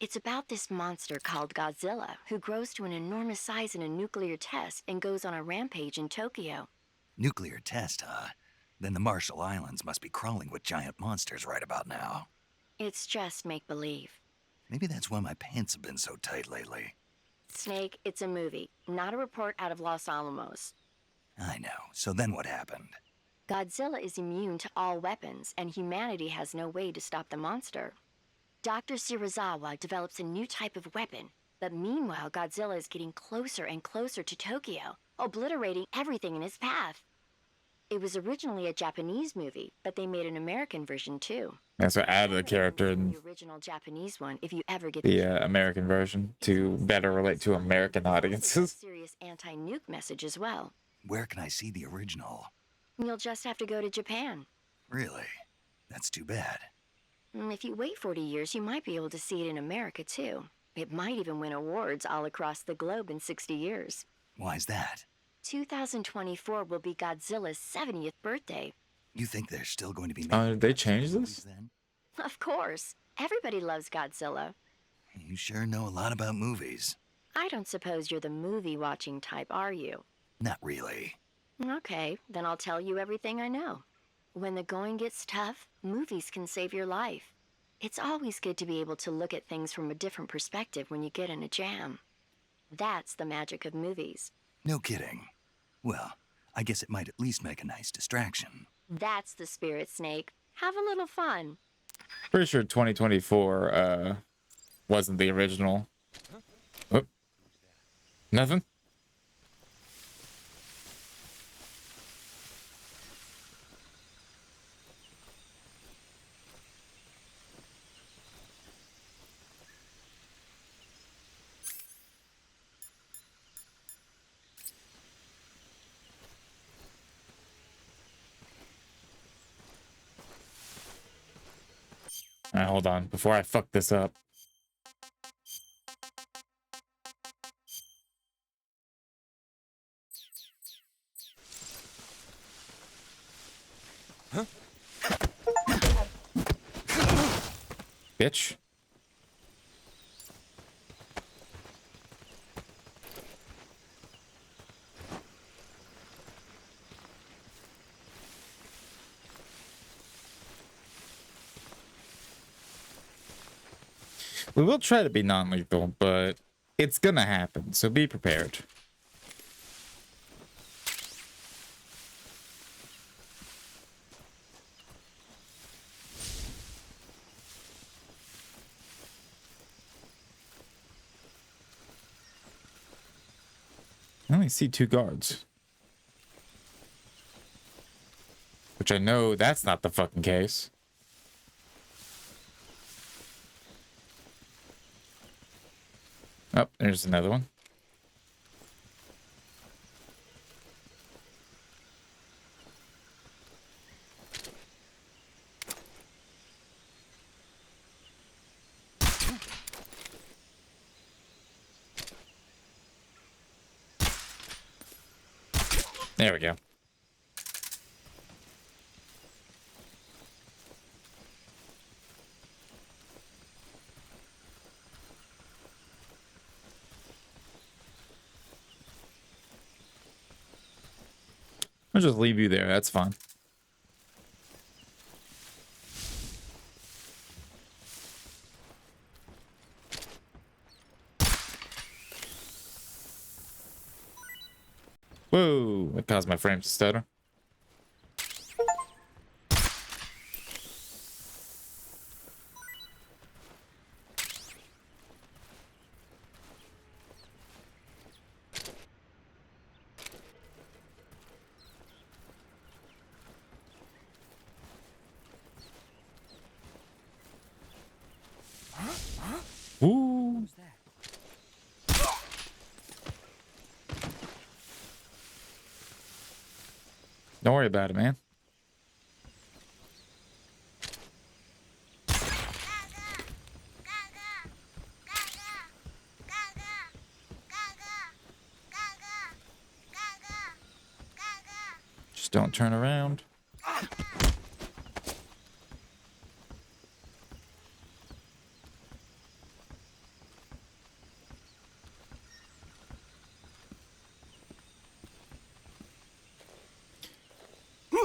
Speaker 6: It's about this monster called Godzilla who grows to an enormous size in a nuclear test and goes on a rampage in Tokyo.
Speaker 2: Nuclear test, huh? Then the Marshall Islands must be crawling with giant monsters right about now.
Speaker 6: It's just make-believe.
Speaker 2: Maybe that's why my pants have been so tight lately.
Speaker 6: Snake, it's a movie, not a report out of Los Alamos.
Speaker 2: I know. So then what happened?
Speaker 6: Godzilla is immune to all weapons, and humanity has no way to stop the monster. Dr. Shirazawa develops a new type of weapon, but meanwhile Godzilla is getting closer and closer to Tokyo, obliterating everything in his path. It was originally a Japanese movie, but they made an American version too.
Speaker 1: Yeah, so add the character in
Speaker 6: The original Japanese one, if you ever get
Speaker 1: the American version to better relate to American audiences.
Speaker 6: Serious anti-nuke message as well.
Speaker 2: Where can I see the original?
Speaker 6: You'll just have to go to Japan.
Speaker 2: Really? That's too bad.
Speaker 6: If you wait 40 years, you might be able to see it in America too. It might even win awards all across the globe in 60 years.
Speaker 2: Why's that?
Speaker 6: 2024 will be Godzilla's 70th birthday.
Speaker 2: You think they're still going to be
Speaker 1: Did they change
Speaker 2: movies
Speaker 1: this?
Speaker 2: then?
Speaker 6: Of course. Everybody loves Godzilla.
Speaker 2: You sure know a lot about movies.
Speaker 6: I don't suppose you're the movie-watching type, are you?
Speaker 2: Not really.
Speaker 6: Okay, then I'll tell you everything I know. When the going gets tough, movies can save your life. It's always good to be able to look at things from a different perspective when you get in a jam. That's the magic of movies.
Speaker 2: No kidding. Well, I guess it might at least make a nice distraction.
Speaker 6: That's the spirit, Snake. Have a little fun.
Speaker 1: Pretty sure 2024 wasn't the original. Oh. Nothing? All right, hold on. Before I fuck this up.
Speaker 8: Huh?
Speaker 1: Bitch. We will try to be non-lethal, but it's gonna happen, so be prepared. I only see 2 guards. Which I know that's not the fucking case. Oh, there's another one. There we go. I'll just leave you there. That's fine. Whoa, it caused my frames to stutter. Ooh. Don't worry about it, man. Just don't turn around.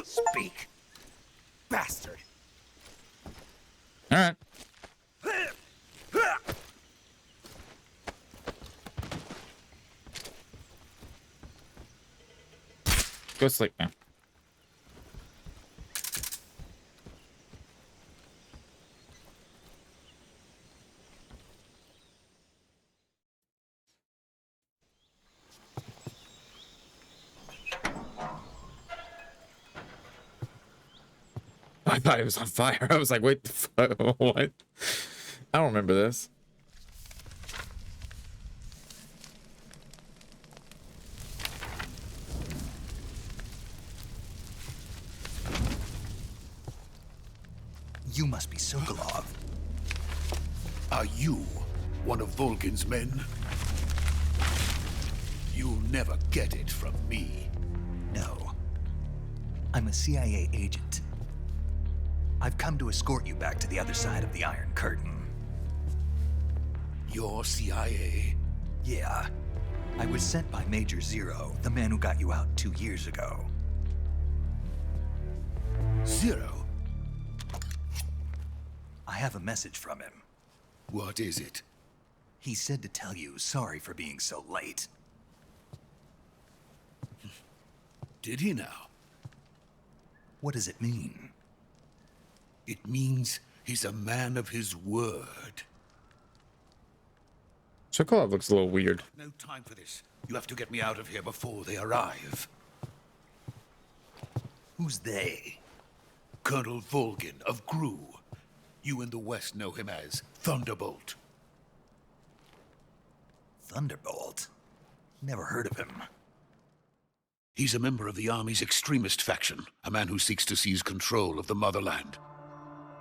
Speaker 2: Speak, bastard.
Speaker 1: All right. Go sleep now. I thought it was on fire. I was like, wait, the fuck? What? I don't remember this.
Speaker 2: You must be Sokolov.
Speaker 9: Are you one of Volgin's men? You'll never get it from me.
Speaker 2: No. I'm a CIA agent. I've come to escort you back to the other side of the Iron Curtain.
Speaker 9: You're CIA?
Speaker 2: Yeah. I was sent by Major Zero, the man who got you out 2 years ago.
Speaker 9: Zero?
Speaker 2: I have a message from him.
Speaker 9: What is it?
Speaker 2: He said to tell you sorry for being so late.
Speaker 9: Did he now?
Speaker 2: What does it mean?
Speaker 9: It means he's a man of his word.
Speaker 1: Sokolov looks a little weird.
Speaker 9: No time for this. You have to get me out of here before they arrive.
Speaker 2: Who's they?
Speaker 9: Colonel Volgin of Gru. You in the West know him as Thunderbolt.
Speaker 2: Thunderbolt? Never heard of him.
Speaker 9: He's a member of the Army's extremist faction, a man who seeks to seize control of the motherland.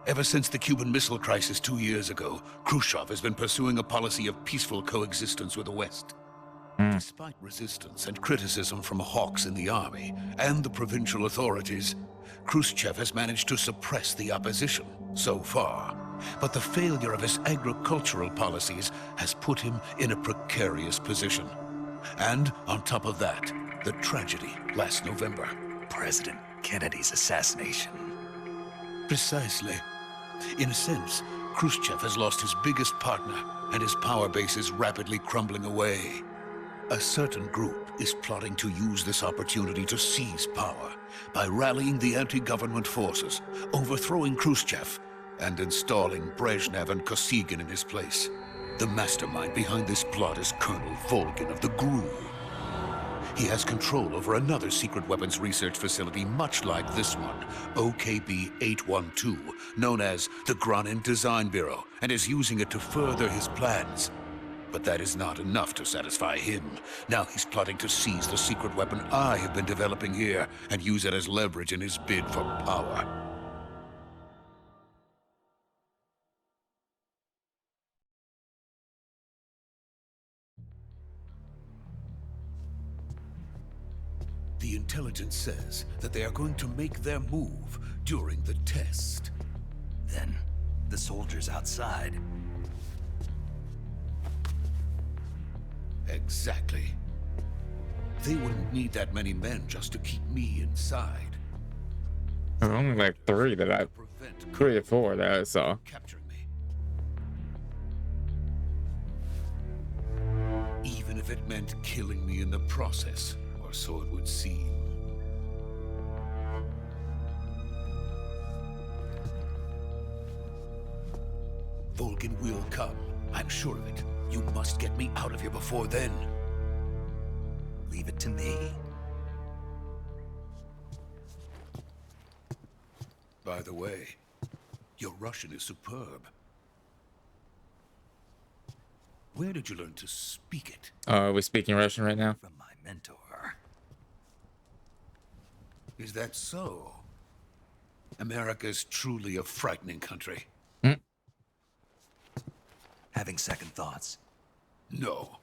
Speaker 9: Ever since the Cuban Missile Crisis 2 years ago, Khrushchev has been pursuing a policy of peaceful coexistence with the West. Despite resistance and criticism from hawks in the army and the provincial authorities, Khrushchev has managed to suppress the opposition so far. But the failure of his agricultural policies has put him in a precarious position. And on top of that, the tragedy last November.
Speaker 2: President Kennedy's assassination.
Speaker 9: Precisely. In a sense, Khrushchev has lost his biggest partner, and his power base is rapidly crumbling away. A certain group is plotting to use this opportunity to seize power by rallying the anti-government forces, overthrowing Khrushchev, and installing Brezhnev and Kosygin in his place. The mastermind behind this plot is Colonel Volgin of the GRU. He has control over another secret weapons research facility much like this one, OKB-812, known as the Granin Design Bureau, and is using it to further his plans. But that is not enough to satisfy him. Now he's plotting to seize the secret weapon I have been developing here and use it as leverage in his bid for power. The intelligence says that they are going to make their move during the test.
Speaker 2: Then, the soldiers outside.
Speaker 9: Exactly. They wouldn't need that many men just to keep me inside.
Speaker 1: There's only like three or four that I saw.
Speaker 9: Capturing me. Even if it meant killing me in the process, or so it would seem. Volgin will come. I'm sure of it. You must get me out of here before then.
Speaker 2: Leave it to me.
Speaker 9: By the way, your Russian is superb. Where did you learn to speak it?
Speaker 1: Are we speaking Russian right now?
Speaker 2: From my mentor.
Speaker 9: Is that so? America's truly a frightening country.
Speaker 2: Having second thoughts.
Speaker 9: No.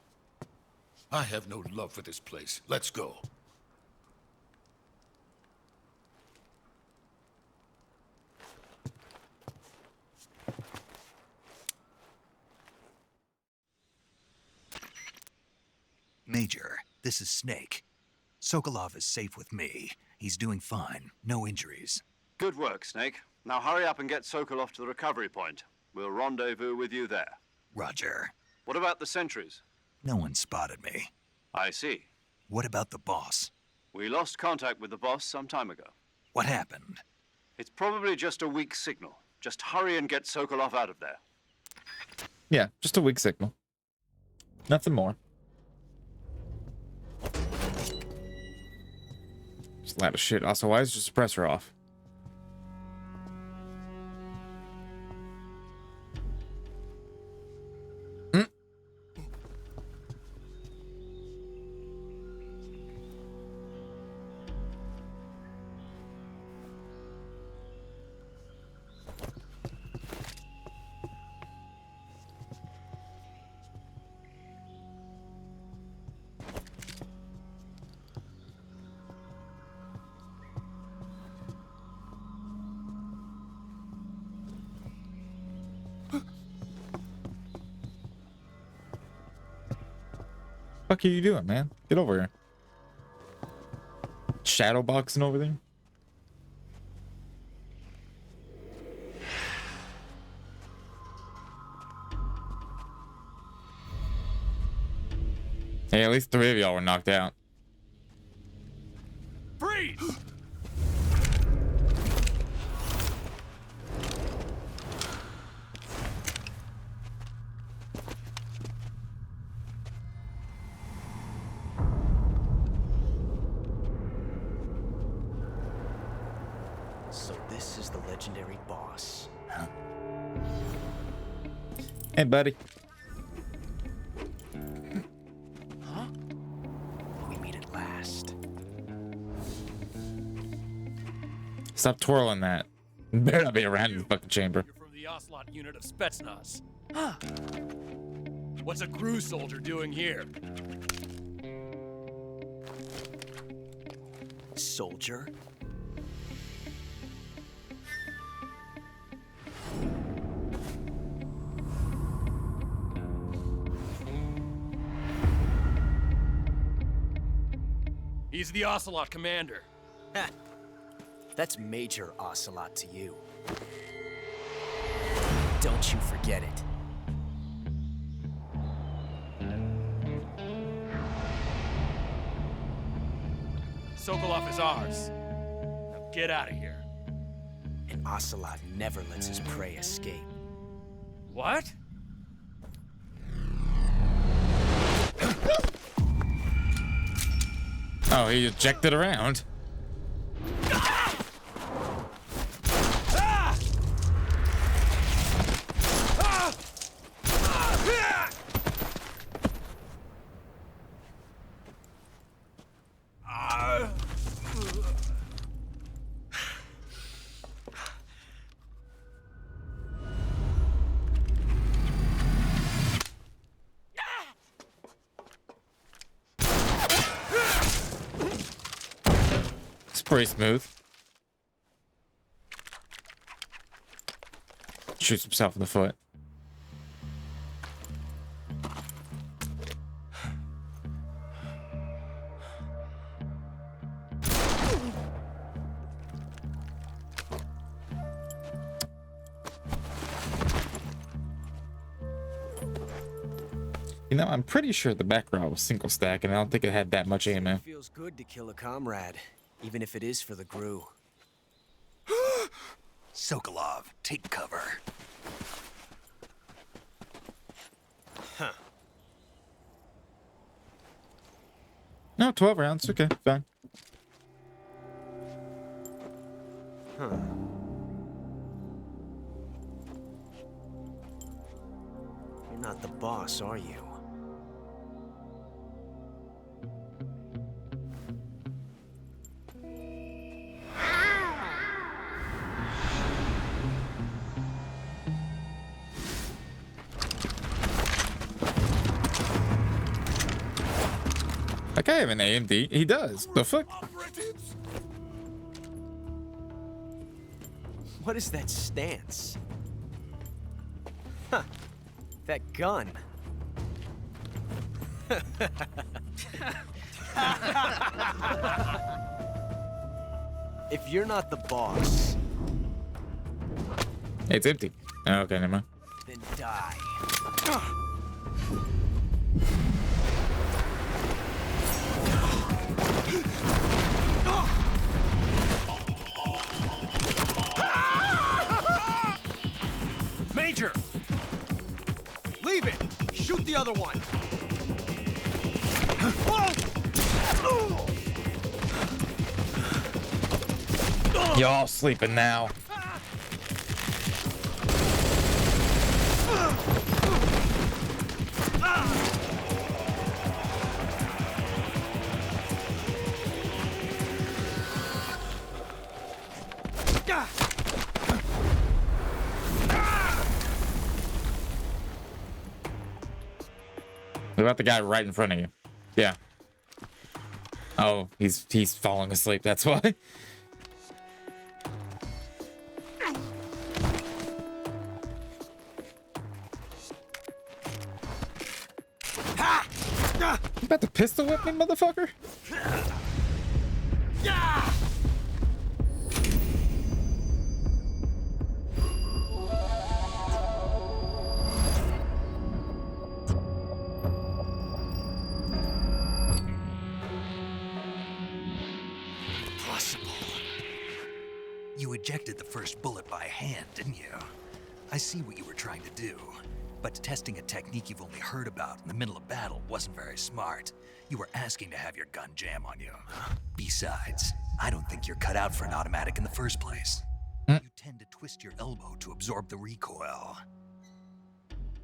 Speaker 9: I have no love for this place. Let's go.
Speaker 2: Major, this is Snake. Sokolov is safe with me. He's doing fine. No injuries.
Speaker 3: Good work, Snake. Now hurry up and get Sokolov to the recovery point. We'll rendezvous with you there.
Speaker 2: Roger.
Speaker 3: What about the sentries?
Speaker 2: No one spotted me.
Speaker 3: I see.
Speaker 2: What about the boss?
Speaker 3: We lost contact with the boss some time ago.
Speaker 2: What happened?
Speaker 3: It's probably just a weak signal. Just hurry and get Sokolov out of there.
Speaker 1: Yeah, just a weak signal. Nothing more. Just a lot of shit. Also, why is the suppressor off? What are you doing, man? Get over here. Shadow boxing over there. Hey, at least 3 of y'all were knocked out.
Speaker 10: Freeze!
Speaker 8: So this is the legendary boss.
Speaker 1: Hey, buddy.
Speaker 8: Huh? We meet at last.
Speaker 1: Stop twirling that. Better not be around in the fucking chamber.
Speaker 10: You're from the Ocelot unit of Spetsnaz. Huh. What's a crew soldier doing here?
Speaker 8: Soldier?
Speaker 10: He's the Ocelot commander.
Speaker 8: Ha! That's Major Ocelot to you. Don't you forget it.
Speaker 10: Sokolov is ours. Now get out of here.
Speaker 8: And Ocelot never lets his prey escape.
Speaker 10: What?
Speaker 1: Oh, he ejected around. Pretty smooth. Shoots himself in the foot. You know, I'm pretty sure the background was single stack, and I don't think it had that much ammo.
Speaker 8: It feels good to kill a comrade, even if it is for the GRU.
Speaker 2: Sokolov, take cover.
Speaker 8: Huh.
Speaker 1: No, 12 rounds. Okay, fine.
Speaker 8: Huh. You're not the boss, are you?
Speaker 1: Like, I have an AMD. He does. The fuck?
Speaker 8: What is that stance? Huh. That gun. If you're not the boss,
Speaker 1: It's empty. Okay, never mind.
Speaker 8: then die.
Speaker 4: Major! Leave it! Shoot the other one!
Speaker 1: Y'all sleeping now. What about the guy right in front of you? Yeah. Oh, he's falling asleep. That's why. You about to pistol whip me, motherfucker?
Speaker 2: You ejected the first bullet by hand, didn't you? I see what you were trying to do, but testing a technique you've only heard about in the middle of battle wasn't very smart. You were asking to have your gun jam on you. Besides, I don't think you're cut out for an automatic in the first place. You tend to twist your elbow to absorb the recoil.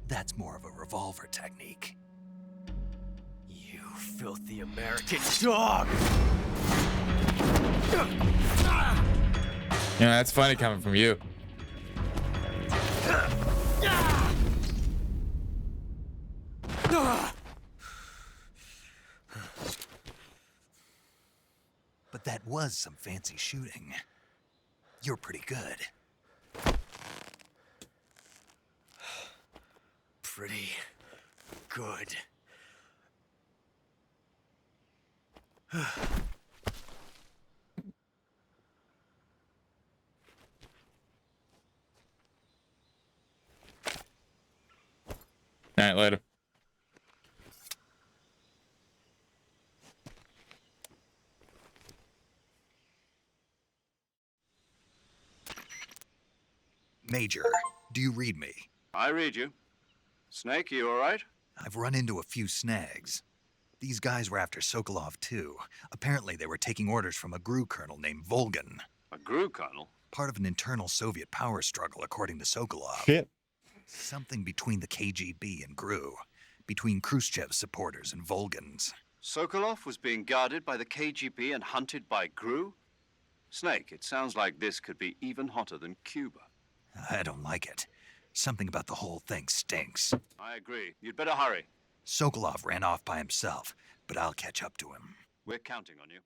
Speaker 2: That's more of a revolver technique.
Speaker 8: You filthy American dog!
Speaker 1: You know, that's funny coming from you.
Speaker 2: But that was some fancy shooting. You're pretty good.
Speaker 8: Pretty good.
Speaker 1: All right, later.
Speaker 2: Major, do you read me?
Speaker 3: I read you. Snake, you all right?
Speaker 2: I've run into a few snags. These guys were after Sokolov too. Apparently they were taking orders from a GRU colonel named Volgan.
Speaker 3: A GRU colonel?
Speaker 2: Part of an internal Soviet power struggle, according to Sokolov.
Speaker 1: Shit.
Speaker 2: Something between the KGB and GRU. Between Khrushchev's supporters and Volgan's.
Speaker 3: Sokolov was being guarded by the KGB and hunted by GRU? Snake, it sounds like this could be even hotter than Cuba.
Speaker 2: I don't like it. Something about the whole thing stinks.
Speaker 3: I agree. You'd better hurry.
Speaker 2: Sokolov ran off by himself, but I'll catch up to him.
Speaker 3: We're counting on you.